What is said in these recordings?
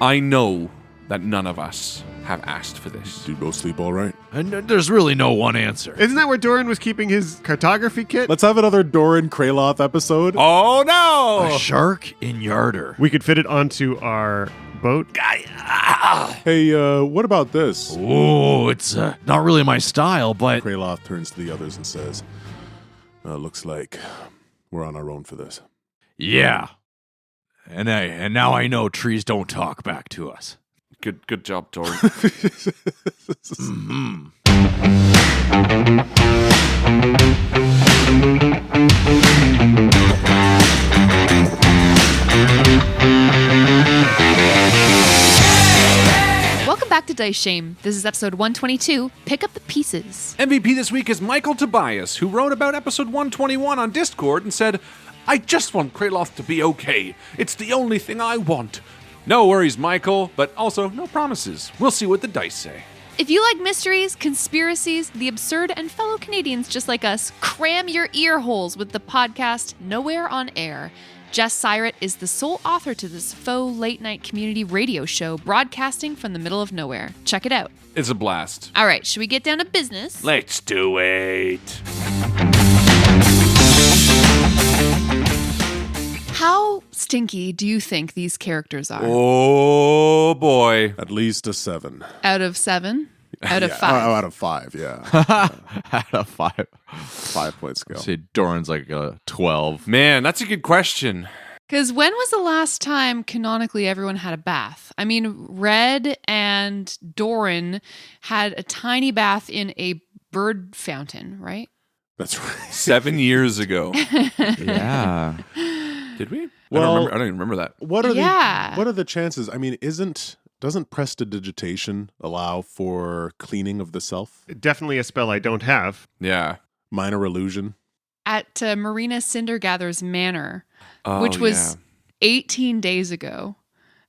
I know that none of us have asked for this. Do you both sleep all right? And there's really no one answer. Isn't that where Doran was keeping his cartography kit? Let's have another Doran Kraloth episode. Oh no! A shark in Yarder. We could fit it onto our boat. Hey, what about this? Oh, it's not really my style, but... Kraloth turns to the others and says, looks like we're on our own for this. Yeah. And now I know trees don't talk back to us. Good job, Doran. Mm-hmm. Welcome back to Dice Shame. This is episode 122, Pick Up the Pieces. MVP this week is Michael Tobias, who wrote about episode 121 on Discord and said, I just want Kraloth to be okay. It's the only thing I want. No worries, Michael, but also no promises. We'll see what the dice say. If you like mysteries, conspiracies, the absurd, and fellow Canadians just like us, cram your ear holes with the podcast Nowhere on Air. Jess Syrett is the sole author to this faux late-night community radio show broadcasting from the middle of nowhere. Check it out. It's a blast. All right, should we get down to business? Let's do it. How stinky do you think these characters are? Oh, boy. At least a 7. Out of 7? Out of Yeah, 5? out of 5, yeah. Out of 5. 5-point scale. Say Doran's like a 12. Man, that's a good question. Because when was the last time canonically everyone had a bath? I mean, Red and Doran had a tiny bath in a bird fountain, right? That's right. 7 years ago. Yeah. Did we? Well, I don't even remember that. What are Yeah. what are the chances? I mean, doesn't prestidigitation allow for cleaning of the self? Definitely a spell I don't have. Yeah. Minor illusion. At Marina Cindergather's Manor, Oh, which was 18 days ago,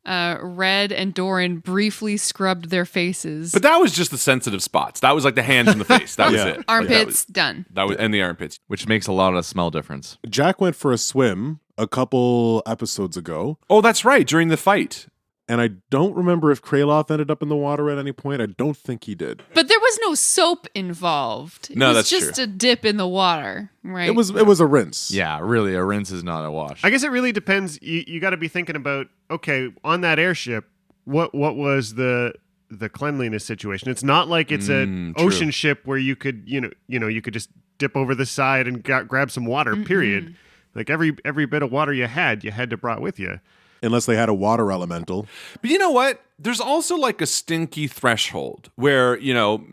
Red and Doran briefly scrubbed their faces. But that was just the sensitive spots. That was like the hands and the face. That was Yeah. it. Armpits, done. That was, and the armpits. Which makes a lot of smell difference. Jack went for a swim a couple episodes ago, Oh, that's right. During the fight. and I don't remember if Kraloth ended up in the water at any point. I don't think he did. But there was no soap involved. No, it was that's just true. a dip in the water, right? It was a rinse. Yeah, really, a rinse is not a wash. I guess it really depends. You got to be thinking about, okay, on that airship, what was the cleanliness situation? It's not like it's an true. ocean ship where you could you could just dip over the side and grab some water. Period. Like every bit of water you had to brought with you. Unless they had a water elemental. But you know what? There's also like a stinky threshold where,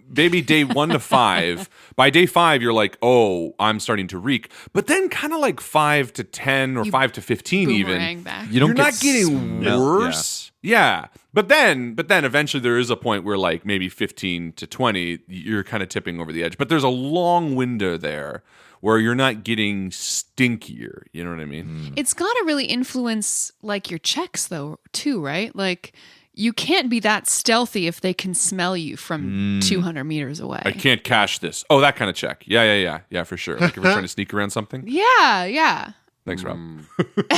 maybe day 1 to 5, by day 5, you're like, oh, I'm starting to reek. But then kind of like 5 to 10 or 5 to 15 Boomerang even. back. You're not getting worse. Yeah. But then eventually there is a point where like maybe 15 to 20, you're kind of tipping over the edge. But there's a long window there where you're not getting stinkier. You know what I mean? It's got to really influence like your checks though, too, right? Like you can't be that stealthy if they can smell you from 200 meters away. I can't cash this. Oh, that kind of check. Yeah, for sure. Like if we're trying to sneak around something. Yeah. Thanks, Rob.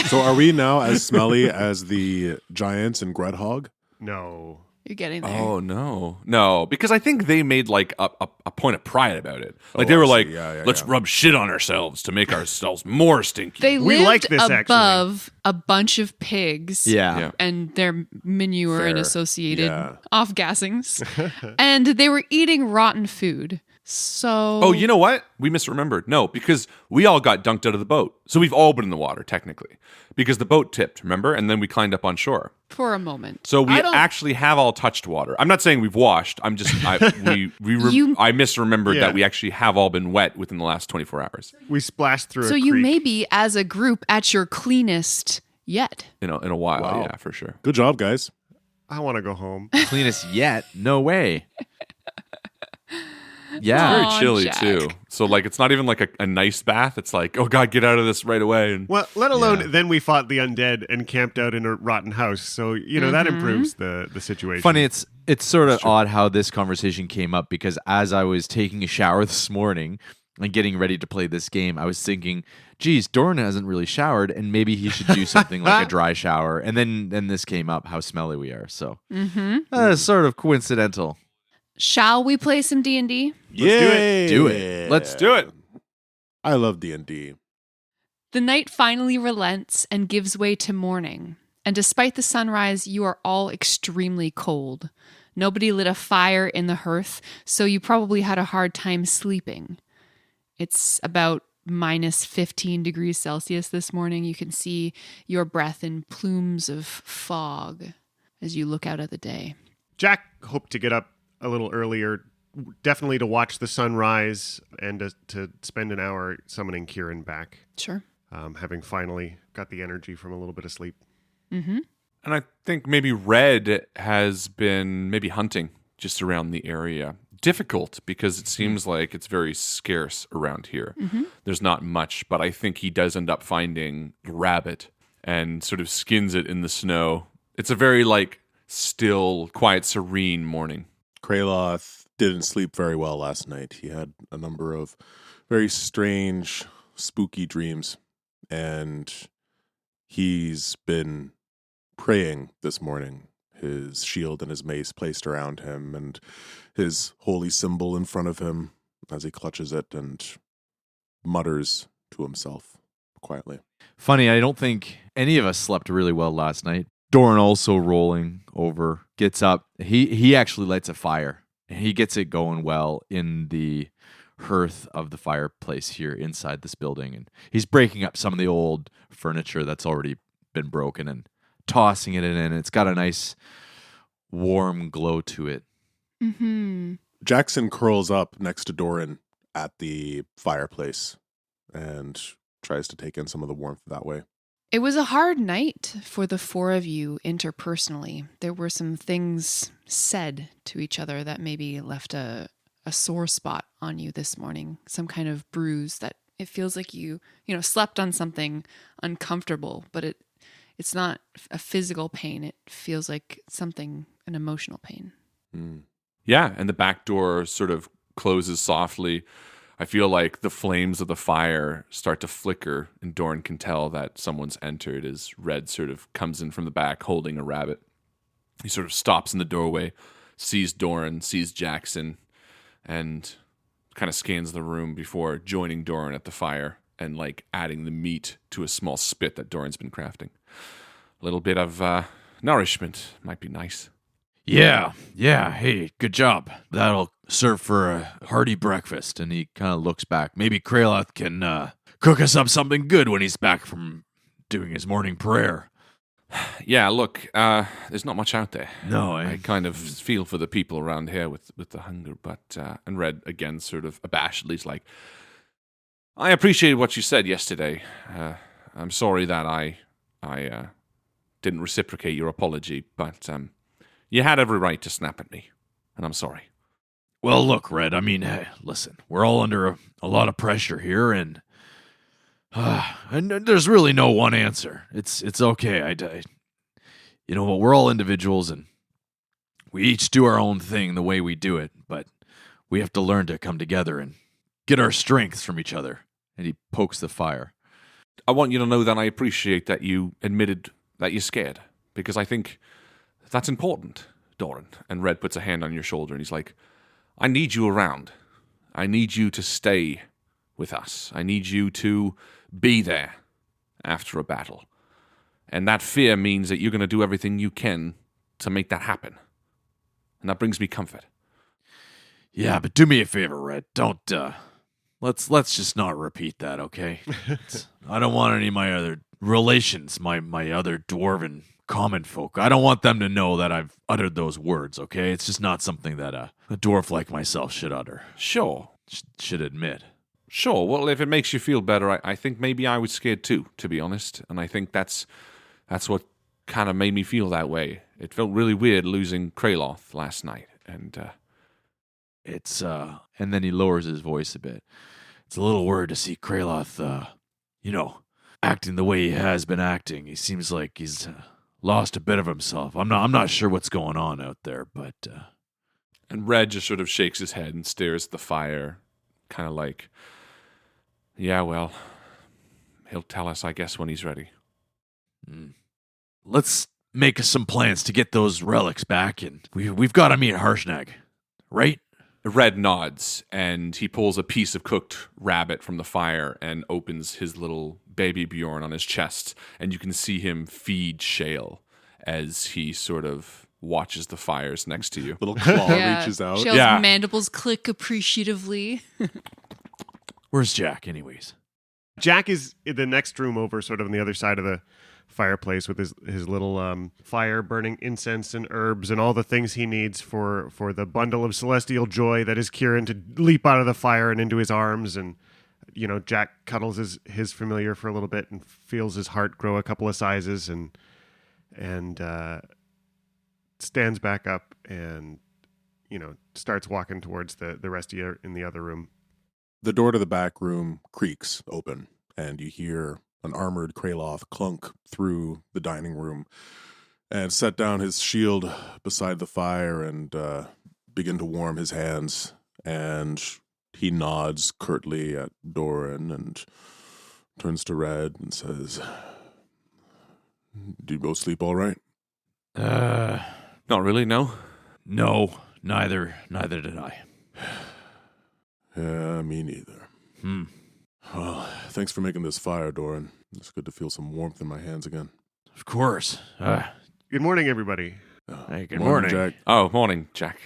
So are we now as smelly as the giants in Gredhog? No. You're getting there. Oh, no, because I think they made like a point of pride about it. Like they were I see. like, Yeah, let's rub shit on ourselves to make ourselves more stinky. They We lived like this, above a bunch of pigs. Yeah. And their manure and Fair. associated Yeah. off-gassings. And they were eating rotten food. So... Oh, you know what? We misremembered. No, because we all got dunked out of the boat. So we've all been in the water, technically. Because the boat tipped, remember? And then we climbed up on shore. For a moment. So we I don't- actually have all touched water. I'm not saying we've washed. I misremembered Yeah. that we actually have all been wet within the last 24 hours. We splashed through So a you creek. may be, as a group, at your cleanest yet. In a while, Wow. yeah, for sure. Good job, guys. I want to go home. Cleanest yet? No way. Very Yeah. Aw, chilly Jack. too. So like it's not even like a nice bath. It's like, oh God, get out of this right away. And Well, let alone Yeah. then we fought the undead and camped out in a rotten house. So, that improves the situation. Funny, it's sort of odd how this conversation came up because as I was taking a shower this morning, and getting ready to play this game, I was thinking, geez, Doran hasn't really showered, and maybe he should do something like a dry shower. And then this came up, how smelly we are. So sort of coincidental. Shall we play some D&D? Yeah, Do it. Let's do it. I love D&D. The night finally relents and gives way to morning. And despite the sunrise, you are all extremely cold. Nobody lit a fire in the hearth, so you probably had a hard time sleeping. It's about minus 15 degrees Celsius this morning. You can see your breath in plumes of fog as you look out at the day. Jack hoped to get up a little earlier, definitely to watch the sunrise and to spend an hour summoning Kieran back. Sure. Having finally got the energy from a little bit of sleep. Mm-hmm. And I think maybe Red has been maybe hunting just around the area. Difficult because it seems like it's very scarce around here. Mm-hmm. There's not much, but I think he does end up finding a rabbit and sort of skins it in the snow. It's a very still, quiet, serene morning. Kraloth didn't sleep very well last night. He had a number of very strange, spooky dreams, and he's been praying this morning, his shield and his mace placed around him, and his holy symbol in front of him as he clutches it and mutters to himself quietly. Funny, I don't think any of us slept really well last night. Doran also rolling over, gets up. He actually lights a fire. He gets it going well in the hearth of the fireplace here inside this building. And he's breaking up some of the old furniture that's already been broken and tossing it in. And it's got a nice warm glow to it. Mm-hmm. Jackson curls up next to Doran at the fireplace and tries to take in some of the warmth that way. It was a hard night for the four of you interpersonally. There were some things said to each other that maybe left a sore spot on you this morning, some kind of bruise that it feels like you slept on something uncomfortable, but it's not a physical pain. It feels like an emotional pain. Mm. Yeah, and the back door sort of closes softly. I feel like the flames of the fire start to flicker, and Doran can tell that someone's entered as Red sort of comes in from the back holding a rabbit. He sort of stops in the doorway, sees Doran, sees Jackson, and kind of scans the room before joining Doran at the fire and adding the meat to a small spit that Doran's been crafting. A little bit of nourishment might be nice. Yeah. Hey, good job. That'll serve for a hearty breakfast. And he kind of looks back. Maybe Kraloth can cook us up something good when he's back from doing his morning prayer. Yeah, look, there's not much out there. No, I kind of feel for the people around here with the hunger, but and Red again sort of abashedly is like, I appreciate what you said yesterday. I'm sorry that I didn't reciprocate your apology, but you had every right to snap at me, and I'm sorry. Well, look, Red, I mean, hey, listen, we're all under a lot of pressure here, and there's really no one answer. It's okay. You know what? We're all individuals, and we each do our own thing the way we do it, but we have to learn to come together and get our strengths from each other. And he pokes the fire. I want you to know that I appreciate that you admitted that you're scared, because I think that's important, Doran. And Red puts a hand on your shoulder, and he's like, I need you around. I need you to stay with us. I need you to be there after a battle. And that fear means that you're going to do everything you can to make that happen. And that brings me comfort. Yeah, but do me a favor, Red. Don't, let's just not repeat that, okay? I don't want any of my other relations, my other dwarven common folk. I don't want them to know that I've uttered those words, okay? It's just not something that a dwarf like myself should utter. Sure. Should admit. Sure. Well, if it makes you feel better, I think maybe I was scared too, to be honest. And I think that's what kind of made me feel that way. It felt really weird losing Kraloth last night. And and then he lowers his voice a bit. It's a little weird to see Kraloth, acting the way he has been acting. He seems like he's lost a bit of himself. I'm not sure what's going on out there, but And Red just sort of shakes his head and stares at the fire, kind of like, Yeah, well, he'll tell us, I guess, when he's ready. Let's make some plans to get those relics back, and we've got to meet Harshnag, right? Red nods, and he pulls a piece of cooked rabbit from the fire and opens his little baby Bjorn on his chest, and you can see him feed Shale as he sort of watches the fires next to you. Little claw reaches out. Shale's Yeah. mandibles click appreciatively. Where's Jack, anyways? Jack is in the next room over, sort of on the other side of the fireplace with his little fire burning incense and herbs and all the things he needs for the bundle of celestial joy that is Kieran to leap out of the fire and into his arms. And, you know, Jack cuddles his familiar for a little bit and feels his heart grow a couple of sizes and stands back up and, you know, starts walking towards the rest of you in the other room. The door to the back room creaks open, and you hear an armored Kraloth clunk through the dining room and set down his shield beside the fire and begin to warm his hands. And he nods curtly at Doran and turns to Red and says, "Do you both sleep all right?" Not really, no? No, neither did I. Yeah, me neither. Well, thanks for making this fire, Doran. It's good to feel some warmth in my hands again. Of course. Good morning, everybody. Hey, good morning. Jack. Oh, morning, Jack.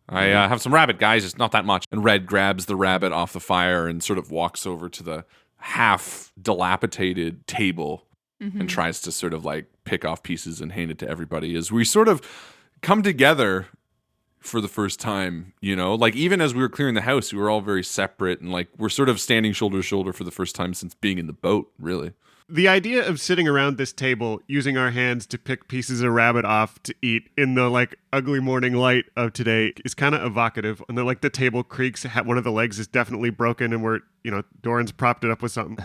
I have some rabbit, guys. It's not that much. And Red grabs the rabbit off the fire and sort of walks over to the half-dilapidated table and tries to sort of like pick off pieces and hand it to everybody as we sort of come together for the first time, you know? Like, even as we were clearing the house, we were all very separate, and like we're sort of standing shoulder to shoulder for the first time since being in the boat, really. The idea of sitting around this table using our hands to pick pieces of rabbit off to eat in the like ugly morning light of today is kind of evocative. And then like the table creaks, one of the legs is definitely broken, and we're, you know, Doran's propped it up with something.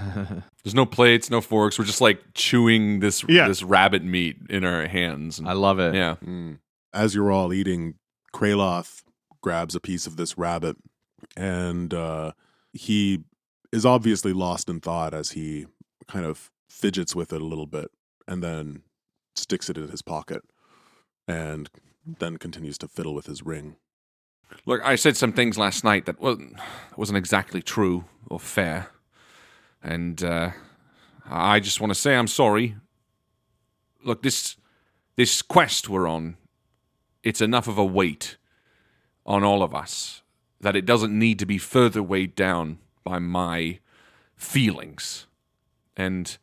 There's no plates, no forks. We're just like chewing this rabbit meat in our hands. I love it. Yeah. As you're all eating, Kraloth grabs a piece of this rabbit, and he is obviously lost in thought as he kind of fidgets with it a little bit and then sticks it in his pocket and then continues to fiddle with his ring. Look, I said some things last night that wasn't exactly true or fair. And I just want to say I'm sorry. Look, this quest we're on, it's enough of a weight on all of us that it doesn't need to be further weighed down by my feelings. And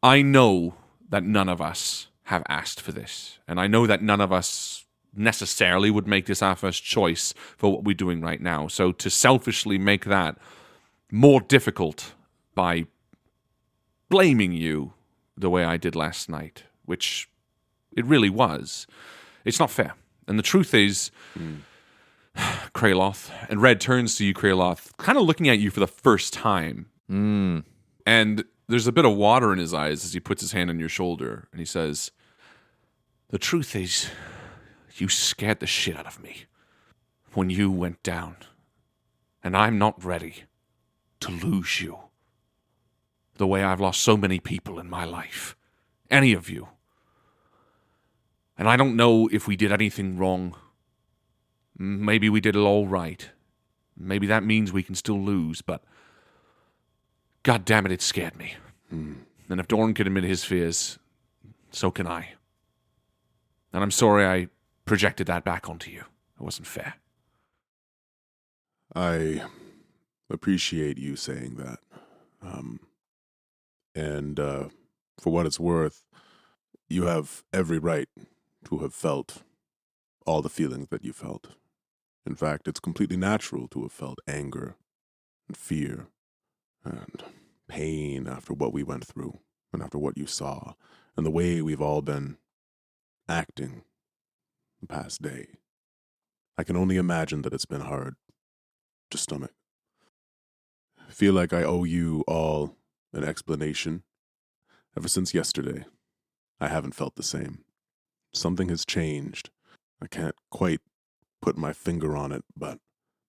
I know that none of us have asked for this. And I know that none of us necessarily would make this our first choice for what we're doing right now. So to selfishly make that more difficult by blaming you the way I did last night, which it really was, it's not fair. And the truth is, Kraloth, and Red turns to you, Kraloth, kind of looking at you for the first time. And there's a bit of water in his eyes as he puts his hand on your shoulder, and he says, the truth is, you scared the shit out of me when you went down, and I'm not ready to lose you the way I've lost so many people in my life, any of you. And I don't know if we did anything wrong. Maybe we did it all right. Maybe that means we can still lose, but God damn it scared me. And if Doran can admit his fears, so can I. And I'm sorry I projected that back onto you. It wasn't fair. I appreciate you saying that. And for what it's worth, you have every right to have felt all the feelings that you felt. In fact, it's completely natural to have felt anger and fear and pain after what we went through and after what you saw and the way we've all been acting the past day. I can only imagine that it's been hard to stomach. I feel like I owe you all an explanation. Ever since yesterday, I haven't felt the same. Something has changed. I can't quite put my finger on it, but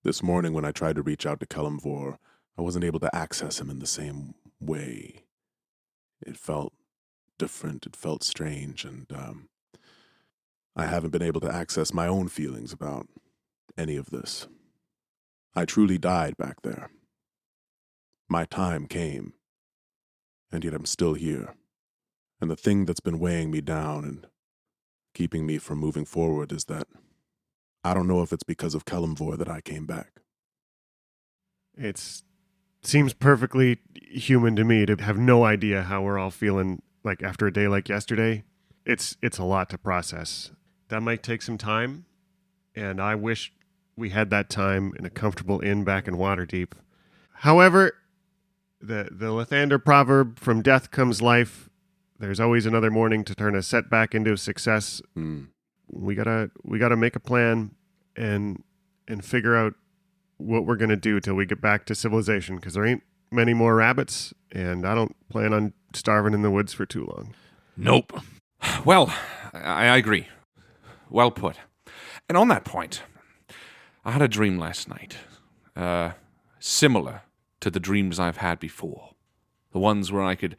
this morning when I tried to reach out to Kelemvor I wasn't able to access him in the same way. It felt different. It felt strange. And I haven't been able to access my own feelings about any of this. I truly died back there. My time came. And yet I'm still here. And the thing that's been weighing me down and keeping me from moving forward is that I don't know if it's because of Kelemvor that I came back. It seems perfectly human to me to have no idea how we're all feeling like after a day like yesterday. It's a lot to process. That might take some time, and I wish we had that time in a comfortable inn back in Waterdeep. However, the Lathander proverb, from death comes life, there's always another morning to turn a setback into a success. We gotta make a plan and figure out what we're gonna do till we get back to civilization, because there ain't many more rabbits, and I don't plan on starving in the woods for too long. Nope. Well, I agree. Well put. And on that point, I had a dream last night, similar to the dreams I've had before. The ones where I could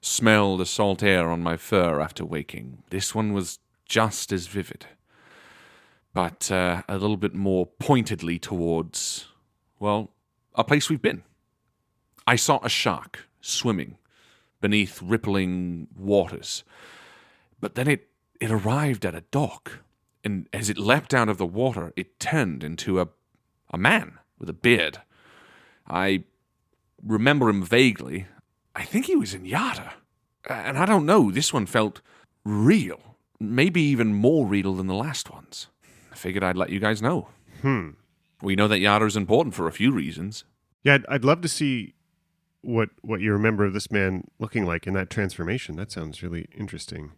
smell the salt air on my fur after waking. This one was just as vivid, but a little bit more pointedly towards, well, a place we've been. I saw a shark swimming beneath rippling waters, but then it arrived at a dock, and as it leapt out of the water, it turned into a man with a beard. I remember him vaguely. I think he was in Yada. And I don't know, this one felt real. Maybe even more real than the last ones. I figured I'd let you guys know. We know that Yada is important for a few reasons. Yeah, I'd love to see what you remember of this man looking like in that transformation. That sounds really interesting.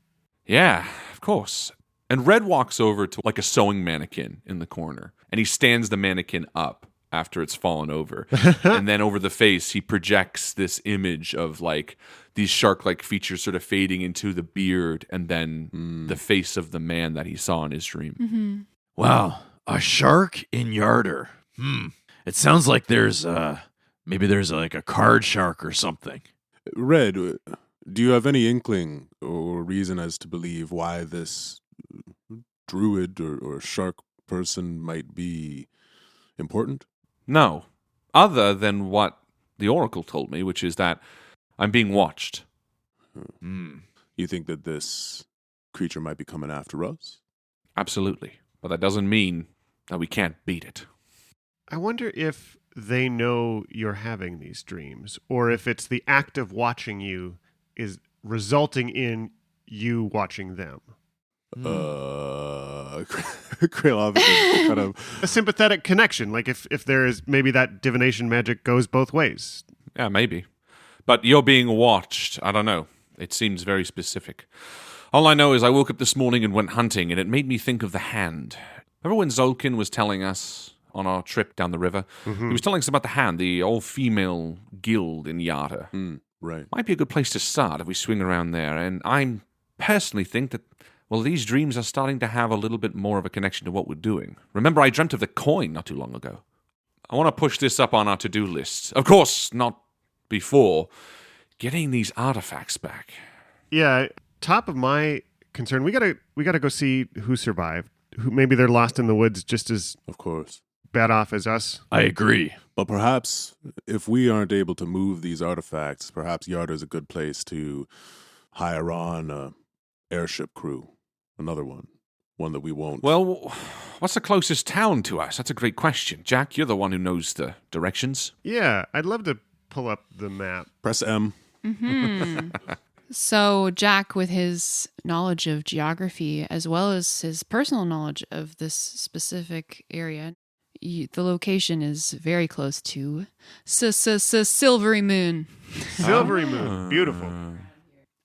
Yeah, of course. And Red walks over to like a sewing mannequin in the corner, and he stands the mannequin up after it's fallen over. And then over the face, he projects this image of like these shark-like features sort of fading into the beard and then the face of the man that he saw in his dream. Mm-hmm. Wow, a shark in Yarder. It sounds like there's maybe there's like a card shark or something. Red, do you have any inkling or reason as to believe why this druid or shark person might be important? No, other than what the Oracle told me, which is that I'm being watched. You think that this creature might be coming after us? Absolutely. But that doesn't mean that we can't beat it. I wonder if they know you're having these dreams, or if it's the act of watching you is resulting in you watching them. Krylov is kind of a sympathetic connection, like if there is, maybe that divination magic goes both ways. Yeah, maybe. But you're being watched. I don't know. It seems very specific. All I know is I woke up this morning and went hunting, and it made me think of the hand. Remember when Zolkin was telling us on our trip down the river? He was telling us about the hand, the all-female guild in Yada. Right. Might be a good place to start if we swing around there. And I personally think that, well, these dreams are starting to have a little bit more of a connection to what we're doing. Remember, I dreamt of the coin not too long ago. I want to push this up on our to-do list. Of course, not before getting these artifacts back. Yeah, top of my concern, we gotta go see who survived. Who maybe they're lost in the woods just as, of course, bad off as us. I agree. But perhaps if we aren't able to move these artifacts, perhaps Yarder is a good place to hire on a airship crew. Another one that we won't. Well, what's the closest town to us? That's a great question. Jack, you're the one who knows the directions. Yeah, I'd love to pull up the map. Press M. So Jack, with his knowledge of geography as well as his personal knowledge of this specific area, the location is very close to Silvery Moon. Silvery Moon, beautiful.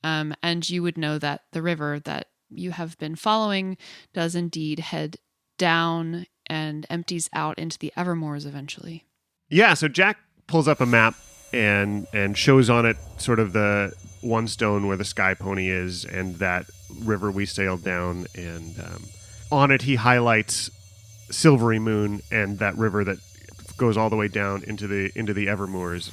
And you would know that the river that you have been following does indeed head down and empties out into the Evermoors eventually. Yeah, so Jack pulls up a map and shows on it sort of the one stone where the Sky Pony is and that river we sailed down. And on it he highlights Silvery Moon and that river that goes all the way down into the Evermoors.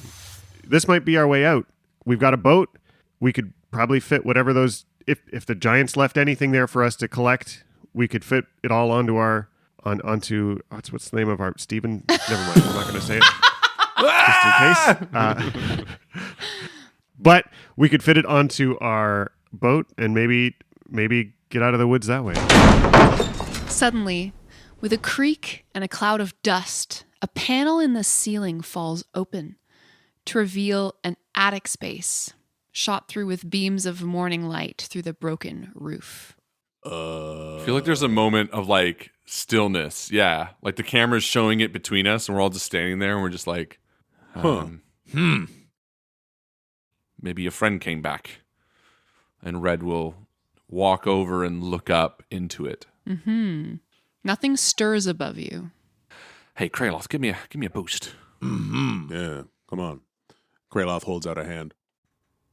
This might be our way out. We've got a boat. We could probably fit whatever those. If the giants left anything there for us to collect, we could fit it all onto onto what's the name of our Stephen? Never mind. I'm not going to say it. Just in case. But we could fit it onto our boat and maybe get out of the woods that way. Suddenly, with a creak and a cloud of dust, a panel in the ceiling falls open to reveal an attic space shot through with beams of morning light through the broken roof. I feel like there's a moment of like stillness. Yeah. Like the camera's showing it between us and we're all just standing there and we're just like, maybe a friend came back. And Red will walk over and look up into it. Mm-hmm. Nothing stirs above you. Hey, Kraloth, give me a boost. Mm-hmm. Yeah, come on. Kraloth holds out a hand.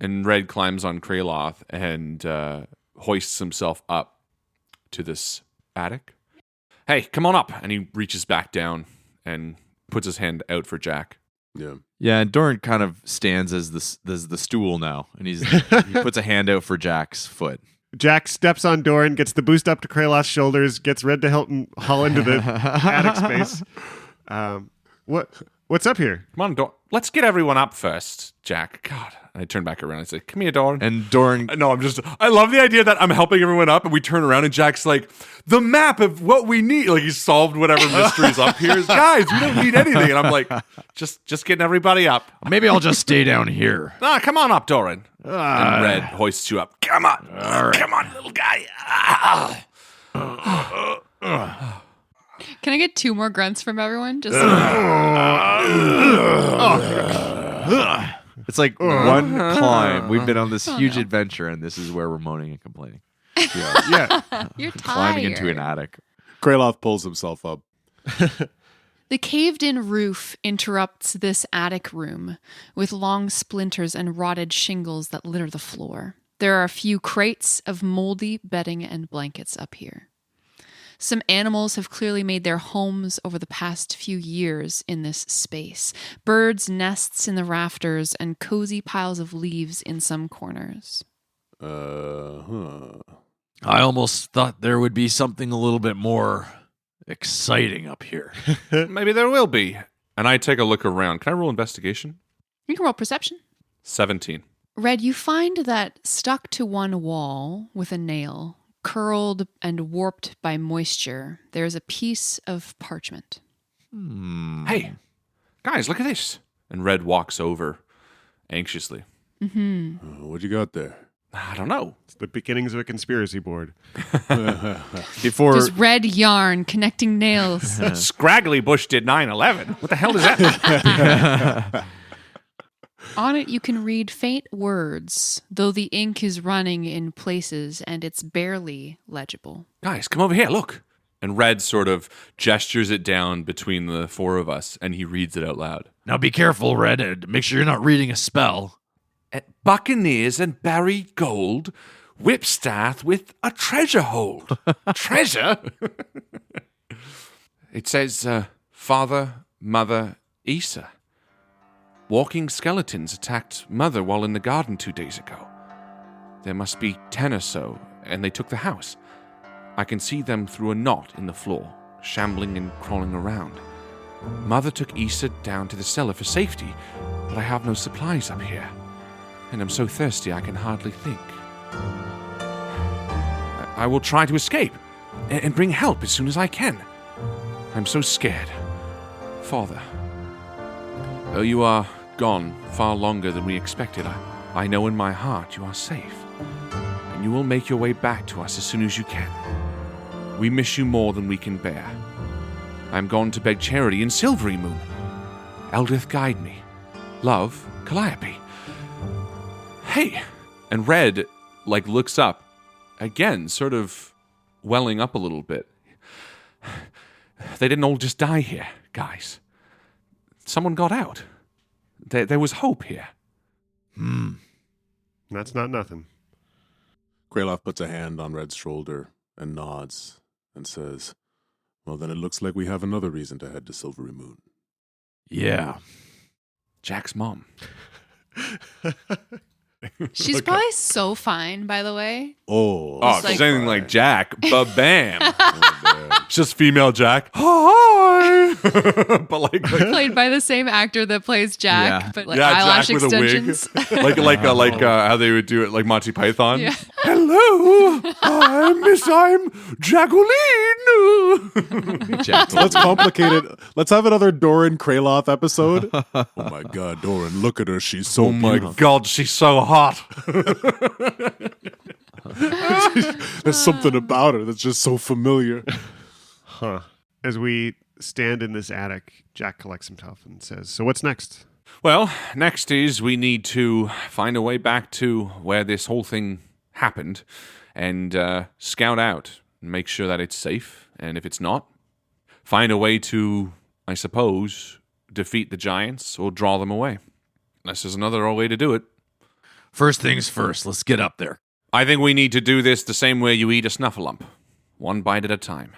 And Red climbs on Kraloth and hoists himself up to this attic. Hey, come on up. And he reaches back down and puts his hand out for Jack. Yeah. Yeah, and Doran kind of stands as the stool now, and he puts a hand out for Jack's foot. Jack steps on Doran, gets the boost up to Kraloth's shoulders, gets Red to help him haul into the attic space. What's up here? Come on, Doran. Let's get everyone up first, Jack. God. I turn back around and say, come here, Doran. And Doran... No, I love the idea that I'm helping everyone up and we turn around and Jack's like, the map of what we need. Like he's solved whatever mystery's up here. Guys, we don't need anything. And I'm like, just getting everybody up. Maybe I'll just stay down here. Come on up, Doran. And Red hoists you up. Come on. Come on, little guy. Can I get 2 more grunts from everyone? Just It's like one climb. We've been on this huge adventure, and this is where we're moaning and complaining. Yeah. You're tired. Climbing into an attic. Kraloth pulls himself up. The caved-in roof interrupts this attic room with long splinters and rotted shingles that litter the floor. There are a few crates of moldy bedding and blankets up here. Some animals have clearly made their homes over the past few years in this space. Birds' nests in the rafters and cozy piles of leaves in some corners. I almost thought there would be something a little bit more exciting up here. Maybe there will be. And I take a look around. Can I roll investigation? You can roll perception. 17. Red, you find that stuck to one wall with a nail, curled and warped by moisture, there's a piece of parchment. Hey, guys, look at this. And Red walks over anxiously. What you got there? I don't know. It's the beginnings of a conspiracy board. There's red yarn connecting nails. Scraggly Bush did 9/11. What the hell does that mean? On it, you can read faint words, though the ink is running in places and it's barely legible. Guys, come over here, look. And Red sort of gestures it down between the 4 of us, and he reads it out loud. Now be careful, Red, and make sure you're not reading a spell. Buccaneers and buried gold, whipstaff with a treasure hold. Treasure? It says, Father, Mother, Issa. Walking skeletons attacked Mother while in the garden 2 days ago. There must be 10 or so, and they took the house. I can see them through a knot in the floor, shambling and crawling around. Mother took Issa down to the cellar for safety, but I have no supplies up here. And I'm so thirsty I can hardly think. I will try to escape and bring help as soon as I can. I'm so scared. Father, though you are gone far longer than we expected, I know in my heart you are safe, and you will make your way back to us as soon as you can. We miss you more than we can bear. I am gone to beg charity in Silvery Moon. Eldith, guide me. Love, Calliope. Hey! And Red, looks up, again, sort of welling up a little bit. They didn't all just die here, guys. Someone got out. There was hope here. That's not nothing. Kraloth puts a hand on Red's shoulder and nods and says, well, then it looks like we have another reason to head to Silvery Moon. Yeah. Jack's mom. She's probably so fine, by the way. Oh. Oh, if like- she's anything like Jack, ba-bam. It's just female Jack. Hi. But like Played by the same actor that plays Jack, Yeah. but like yeah, eyelash Jack with extensions. a wig. like how they would do it like Monty Python. Yeah. Hello, I'm Jacqueline. Jack. Let's complicate it. Let's have another Doran Kraloth episode. Oh my God, Doran, look at her. She's so Oh my beautiful. God, she's so hot. There's something about her that's just so familiar. Huh. As we stand in this attic, Jack collects himself and says, "So what's next?" Well, next is we need to find a way back to where this whole thing happened and scout out and make sure that it's safe. And if it's not, find a way to, I suppose, defeat the giants or draw them away. Unless there's another way to do it. First things first, let's get up there. I think we need to do this the same way you eat a snuffleup. One bite at a time.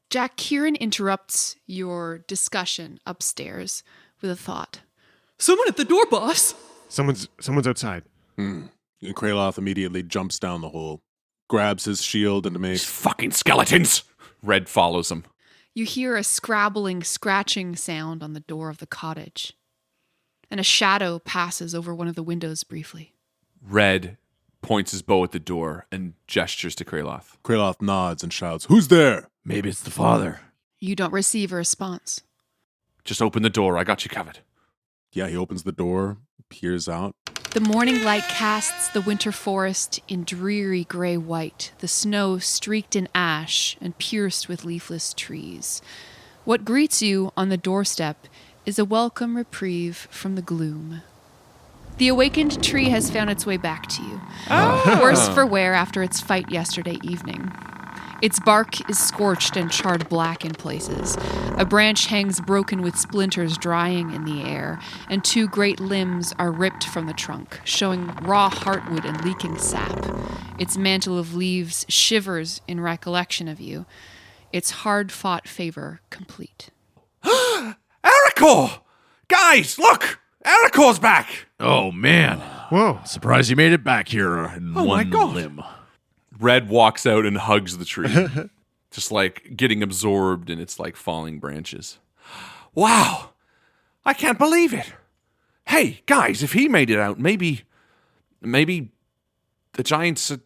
Jack, Kieran interrupts your discussion upstairs with a thought. Someone at the door, boss. Someone's outside. And Kraloth immediately jumps down the hole, grabs his shield, and These makes fucking skeletons! Red follows him. You hear a scrabbling, scratching sound on the door of the cottage, and a shadow passes over one of the windows briefly. Red points his bow at the door and gestures to Kraloth. Kraloth nods and shouts, "Who's there?" Maybe it's the father. You don't receive a response. Just open the door, I got you covered. Yeah, he opens the door, peers out. The morning light casts the winter forest in dreary gray white, the snow streaked in ash and pierced with leafless trees. What greets you on the doorstep is a welcome reprieve from the gloom. The awakened tree has found its way back to you, worse for wear after its fight yesterday evening. Its bark is scorched and charred black in places. A branch hangs broken with splinters drying in the air, and two great limbs are ripped from the trunk, showing raw heartwood and leaking sap. Its mantle of leaves shivers in recollection of you, its hard-fought favor complete. Ericor! Guys, look! Ericor's back! Oh, man. Whoa. Surprised you made it back here in Oh, my one God. limb. Red walks out and hugs the tree, just like getting absorbed in its like falling branches. Wow! I can't believe it. Hey, guys, if he made it out, maybe the giants are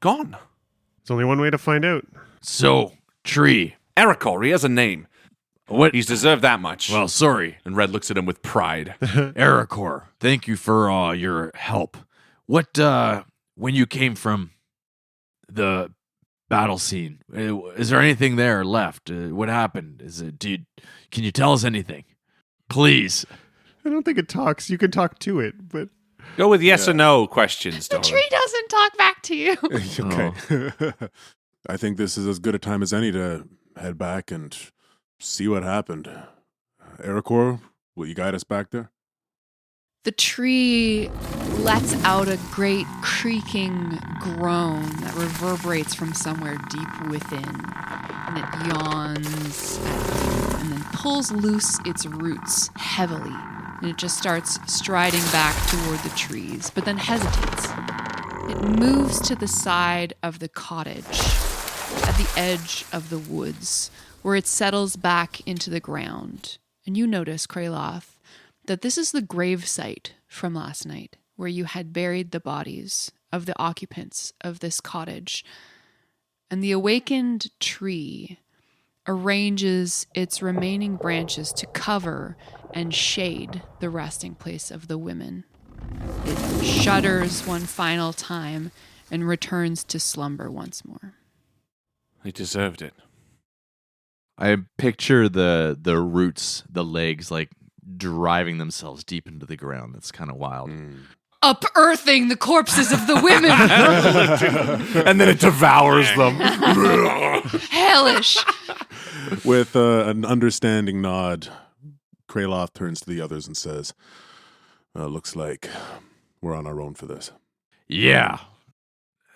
gone. There's only one way to find out. So, tree. Ericor, he has a name. What? He's deserved that much. Well, sorry. And Red looks at him with pride. Ericor, thank you for your help. What, when you came from the battle scene, is there anything there left? What happened? Can you tell us anything? Please. I don't think it talks. You can talk to it, but Go with yes or no questions, The Dora. tree doesn't talk back to you. Okay. I think this is as good a time as any to head back and see what happened. Ericor, will you guide us back there? The tree lets out a great creaking groan that reverberates from somewhere deep within. And it yawns at you and then pulls loose its roots heavily. And it just starts striding back toward the trees, but then hesitates. It moves to the side of the cottage at the edge of the woods, where it settles back into the ground. And you notice, Kraloth, that this is the grave site from last night, where you had buried the bodies of the occupants of this cottage. And the awakened tree arranges its remaining branches to cover and shade the resting place of the women. It shudders one final time and returns to slumber once more. He deserved it. I picture the roots, the legs, like driving themselves deep into the ground. That's kind of wild. Unearthing the corpses of the women! And then it devours them. Hellish! With an understanding nod, Kraloth turns to the others and says, looks like we're on our own for this. Yeah.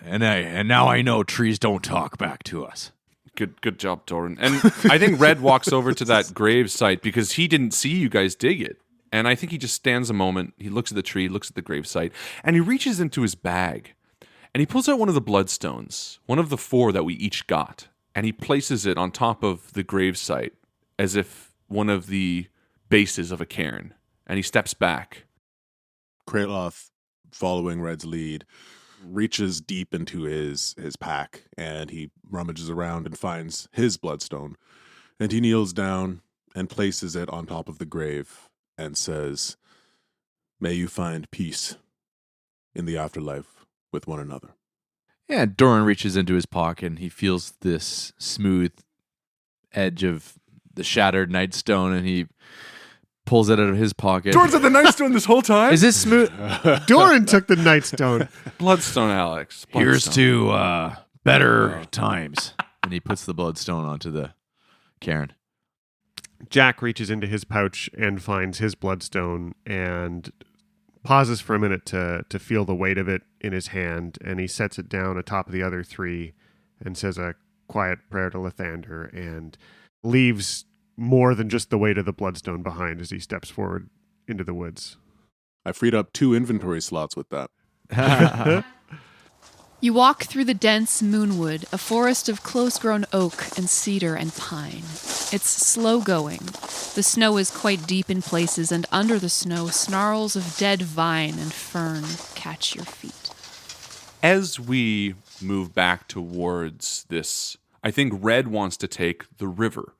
And now I know trees don't talk back to us. Good job, Doran. And I think Red walks over to that grave site because he didn't see you guys dig it. And I think he just stands a moment. He looks at the tree, looks at the grave site, and he reaches into his bag. And he pulls out one of the bloodstones, one of the 4 that we each got. And he places it on top of the grave site as if one of the bases of a cairn. And he steps back. Kraloth, following Red's lead, reaches deep into his pack, and he rummages around and finds his bloodstone. And he kneels down and places it on top of the grave and says, "May you find peace in the afterlife with one another." Yeah, Doran reaches into his pocket and he feels this smooth edge of the shattered nightstone and he pulls it out of his pocket. Doran's at the nightstone this whole time? Is this smooth? Doran took the nightstone. Bloodstone, Alex. Here's Bloodstone. to better times. And he puts the bloodstone onto the cairn. Jack reaches into his pouch and finds his bloodstone and pauses for a minute to feel the weight of it in his hand, and he sets it down atop of the other 3 and says a quiet prayer to Lathander and leaves more than just the weight of the bloodstone behind as he steps forward into the woods. I freed up 2 inventory slots with that. You walk through the dense moonwood, a forest of close-grown oak and cedar and pine. It's slow going. The snow is quite deep in places, and under the snow, snarls of dead vine and fern catch your feet. As we move back towards this, I think Red wants to take the river.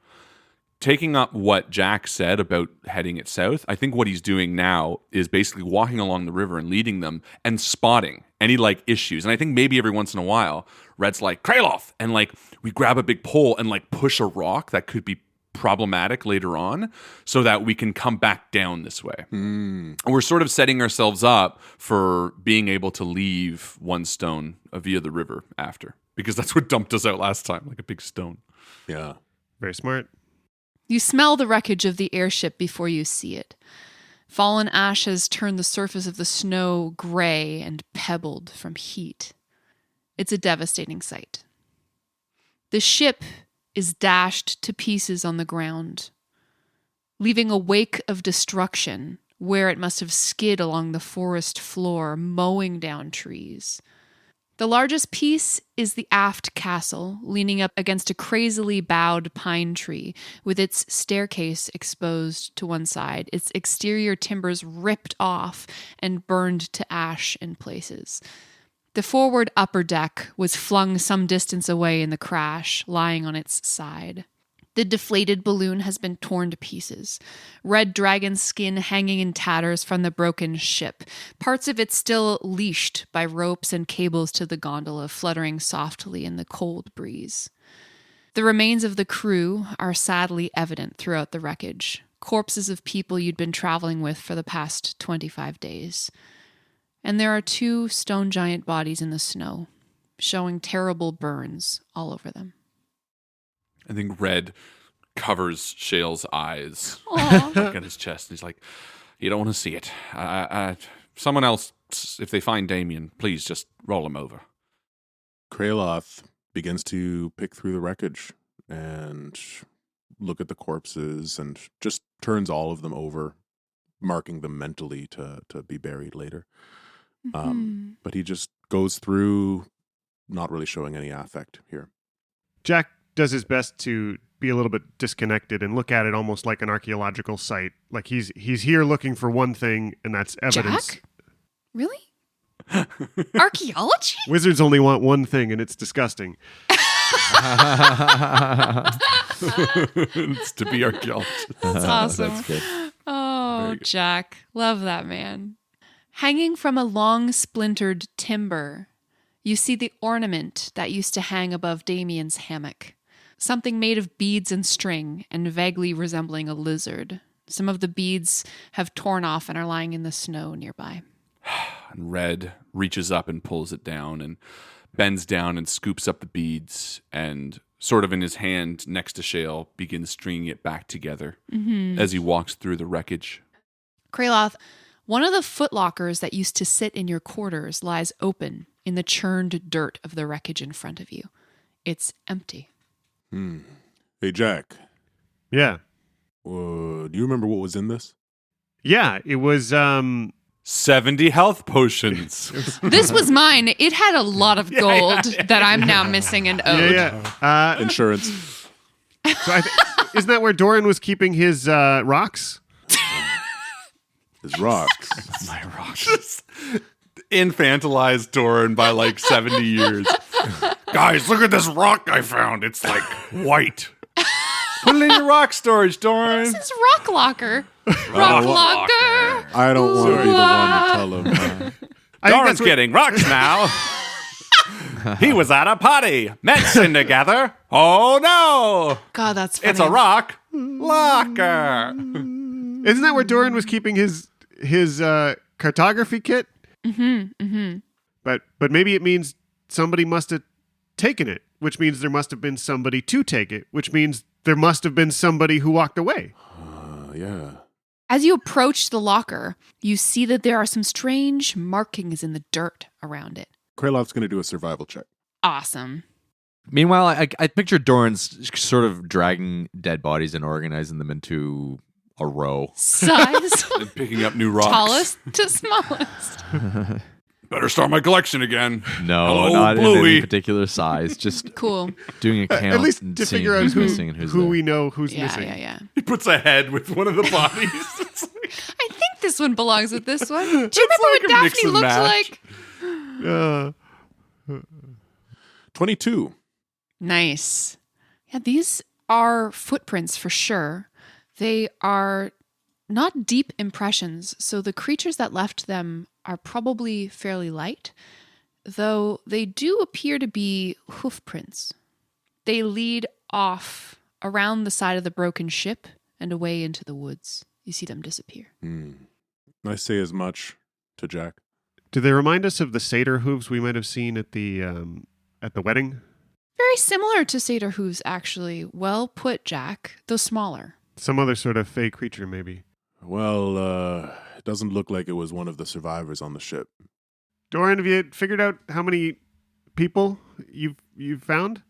Taking up what Jack said about heading it south, I think what he's doing now is basically walking along the river and leading them and spotting any issues. And I think maybe every once in a while, Red's like, Kraloth! And we grab a big pole and push a rock that could be problematic later on so that we can come back down this way. And we're sort of setting ourselves up for being able to leave one stone via the river after. Because that's what dumped us out last time, like a big stone. Yeah. Very smart. You smell the wreckage of the airship before you see it. Fallen ashes turn the surface of the snow gray and pebbled from heat. It's a devastating sight. The ship is dashed to pieces on the ground, leaving a wake of destruction where it must have skid along the forest floor, mowing down trees. The largest piece is the aft castle, leaning up against a crazily bowed pine tree, with its staircase exposed to one side, its exterior timbers ripped off and burned to ash in places. The forward upper deck was flung some distance away in the crash, lying on its side. The deflated balloon has been torn to pieces. Red dragon skin hanging in tatters from the broken ship. Parts of it still leashed by ropes and cables to the gondola, fluttering softly in the cold breeze. The remains of the crew are sadly evident throughout the wreckage. Corpses of people you'd been traveling with for the past 25 days. And there are 2 stone giant bodies in the snow, showing terrible burns all over them. I think Red covers Shale's eyes on his chest. And he's like, you don't want to see it. Someone else, if they find Damien, please just roll him over. Kraloth begins to pick through the wreckage and look at the corpses and just turns all of them over, marking them mentally to be buried later. But he just goes through, not really showing any affect here. Jack does his best to be a little bit disconnected and look at it almost like an archaeological site. Like he's here looking for one thing, and that's evidence. Jack? Really? Archaeology? Wizards only want one thing, and it's disgusting. It's to be archaeologists. That's awesome. That's good. Oh, Jack. Love that man. Hanging from a long splintered timber, you see the ornament that used to hang above Damien's hammock. Something made of beads and string and vaguely resembling a lizard. Some of the beads have torn off and are lying in the snow nearby. And Red reaches up and pulls it down and bends down and scoops up the beads and sort of in his hand next to Shale begins stringing it back together as he walks through the wreckage. Kraloth, one of the footlockers that used to sit in your quarters lies open in the churned dirt of the wreckage in front of you. It's empty. Hey, Jack. Yeah. Do you remember what was in this? Yeah, it was 70 health potions. This was mine. It had a lot of gold that I'm now missing and owed. yeah. Insurance. So isn't that where Doran was keeping his rocks? His rocks. My rocks. Just infantilized Doran by like 70 years. Guys, look at this rock I found. It's like white. Put it in your rock storage, Doran. This is Rock Locker. Rock Locker. I don't want to be the one to tell him. Doran's getting rocks now. He was at a party. Medicine together. Oh no. God, that's funny. It's a rock locker. Isn't that where Doran was keeping his cartography kit? But maybe it means somebody must have taken it, which means there must have been somebody to take it, which means there must have been somebody who walked away. Yeah. As you approach the locker, you see that there are some strange markings in the dirt around it. Kraloff's going to do a survival check. Awesome. Meanwhile, I picture Doran's sort of dragging dead bodies and organizing them into a row. Size. And picking up new rocks. Tallest to smallest. Better start my collection again. No, Hello, not in Bluey. any particular size. Just Cool. doing a count At least and to seeing figure out who's missing and who's who there. we know who's Yeah, missing. yeah. He puts a head with one of the bodies. It's like, I think this one belongs with this one. Do you remember like what a mix Daphne and looked match. like? 22. Nice. Yeah, these are footprints for sure. They are not deep impressions, so the creatures that left them are probably fairly light, though they do appear to be hoof prints. They lead off around the side of the broken ship and away into the woods. You see them disappear. I say as much to Jack. Do they remind us of the satyr hooves we might have seen at the wedding? Very similar to satyr hooves, actually. Well put, Jack, though smaller. Some other sort of fey creature, maybe. Well, it doesn't look like it was one of the survivors on the ship. Doran, have you figured out how many people you've found?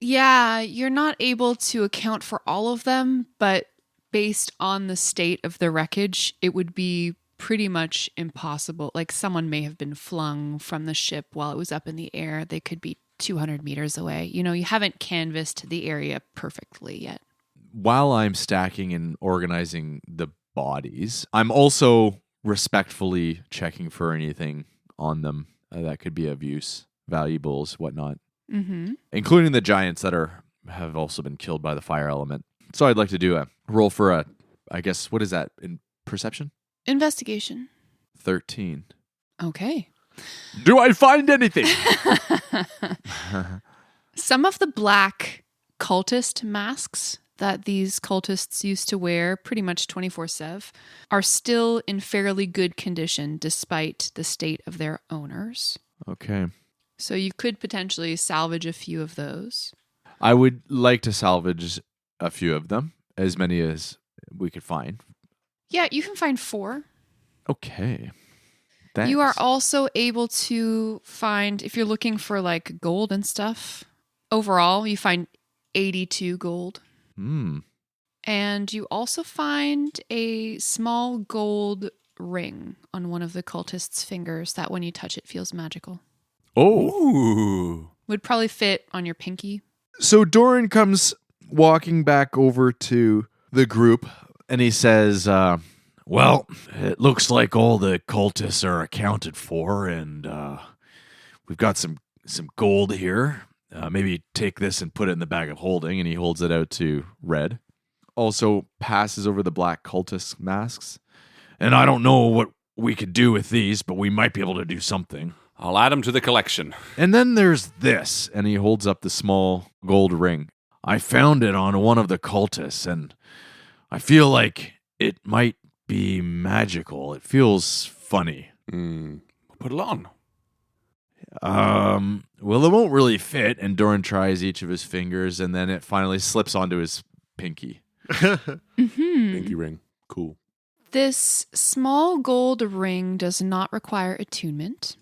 Yeah, you're not able to account for all of them, but based on the state of the wreckage, it would be pretty much impossible. Like someone may have been flung from the ship while it was up in the air. They could be 200 meters away. You know, you haven't canvassed the area perfectly yet. While I'm stacking and organizing the bodies, I'm also respectfully checking for anything on them that could be of use, valuables, whatnot, including the giants that have also been killed by the fire element. So I'd like to do a roll for I guess, what is that, in perception? Investigation. 13. Okay. Do I find anything? Some of the black cultist masks that these cultists used to wear pretty much 24/7 are still in fairly good condition despite the state of their owners. Okay. So you could potentially salvage a few of those. I would like to salvage a few of them, as many as we could find. Yeah, you can find 4. Okay. Thanks. You are also able to find, if you're looking for like gold and stuff, overall you find 82 gold. And you also find a small gold ring on one of the cultists' fingers that when you touch it feels magical. ooh. Would probably fit on your pinky. So Doran comes walking back over to the group and he says, well, it looks like all the cultists are accounted for and we've got some gold here. Maybe take this and put it in the bag of holding, and he holds it out to Red. Also passes over the black cultist masks. And I don't know what we could do with these, but we might be able to do something. I'll add them to the collection. And then there's this, and he holds up the small gold ring. I found it on one of the cultists, and I feel like it might be magical. It feels funny. Put it on. Well, it won't really fit, and Doran tries each of his fingers, and then it finally slips onto his pinky. Pinky ring. Cool. This small gold ring does not require attunement.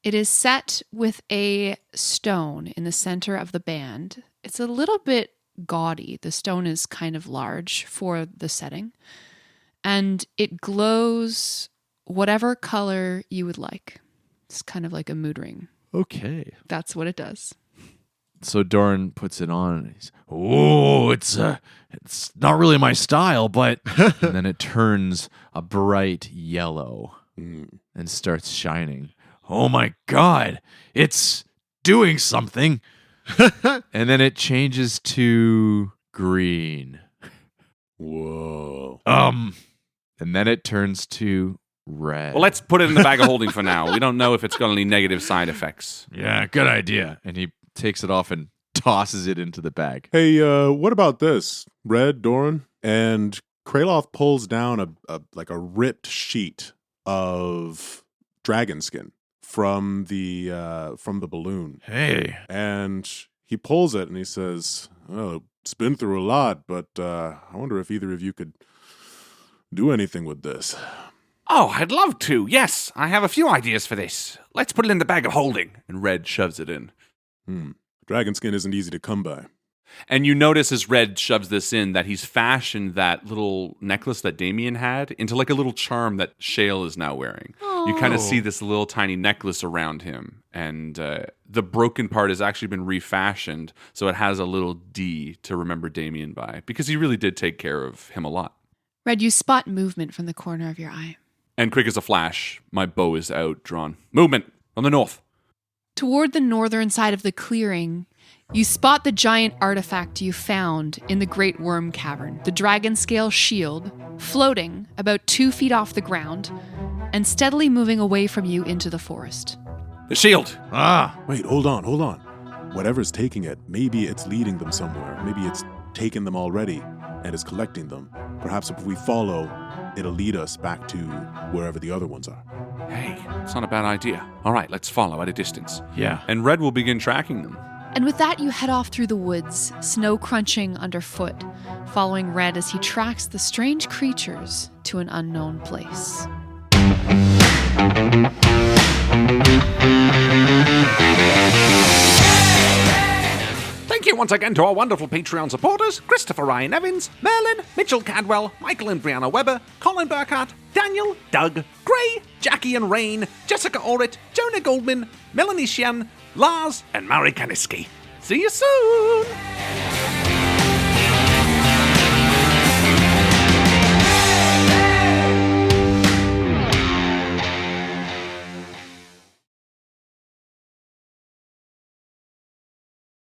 It is set with a stone in the center of the band, It's a little bit gaudy. The stone is kind of large for the setting. And it glows whatever color you would like. It's kind of like a mood ring. Okay. That's what it does. So Doran puts it on and he's, oh, it's not really my style, but and then it turns a bright yellow and starts shining. Oh my God, it's doing something. And then it changes to green. Whoa. And then it turns to red. Well, let's put it in the bag of holding for now. We don't know if it's got any negative side effects. Yeah, good idea. And he takes it off and tosses it into the bag. Hey, what about this? Red, Doran? And Kraloth pulls down a ripped sheet of dragon skin from the balloon. Hey. And he pulls it and he says, "Oh, it's been through a lot, but I wonder if either of you could do anything with this." Oh, I'd love to. Yes, I have a few ideas for this. Let's put it in the bag of holding. And Red shoves it in. Dragon skin isn't easy to come by. And you notice as Red shoves this in that he's fashioned that little necklace that Damien had into like a little charm that Shale is now wearing. Oh. You kind of see this little tiny necklace around him. And the broken part has actually been refashioned, so it has a little D to remember Damien by, because he really did take care of him a lot. Red, you spot movement from the corner of your eye. And quick as a flash, my bow is out, drawn. Movement on the north. Toward the northern side of the clearing, you spot the giant artifact you found in the Great Worm Cavern, the dragon scale shield, floating about 2 feet off the ground and steadily moving away from you into the forest. The shield! Wait, hold on. Whatever's taking it, maybe it's leading them somewhere. Maybe it's taken them already and is collecting them. Perhaps if we follow, it'll lead us back to wherever the other ones are. Hey, it's not a bad idea. All right, let's follow at a distance. Yeah. And Red will begin tracking them. And with that, you head off through the woods, snow crunching underfoot, following Red as he tracks the strange creatures to an unknown place. Thank you once again to our wonderful Patreon supporters, Christopher Ryan Evans, Merlin, Mitchell Cadwell, Michael and Brianna Weber, Colin Burkhart, Daniel, Doug, Gray, Jackie and Rain, Jessica Orrit, Jonah Goldman, Melanie Shen, Lars, and Mari Kaniski. See you soon!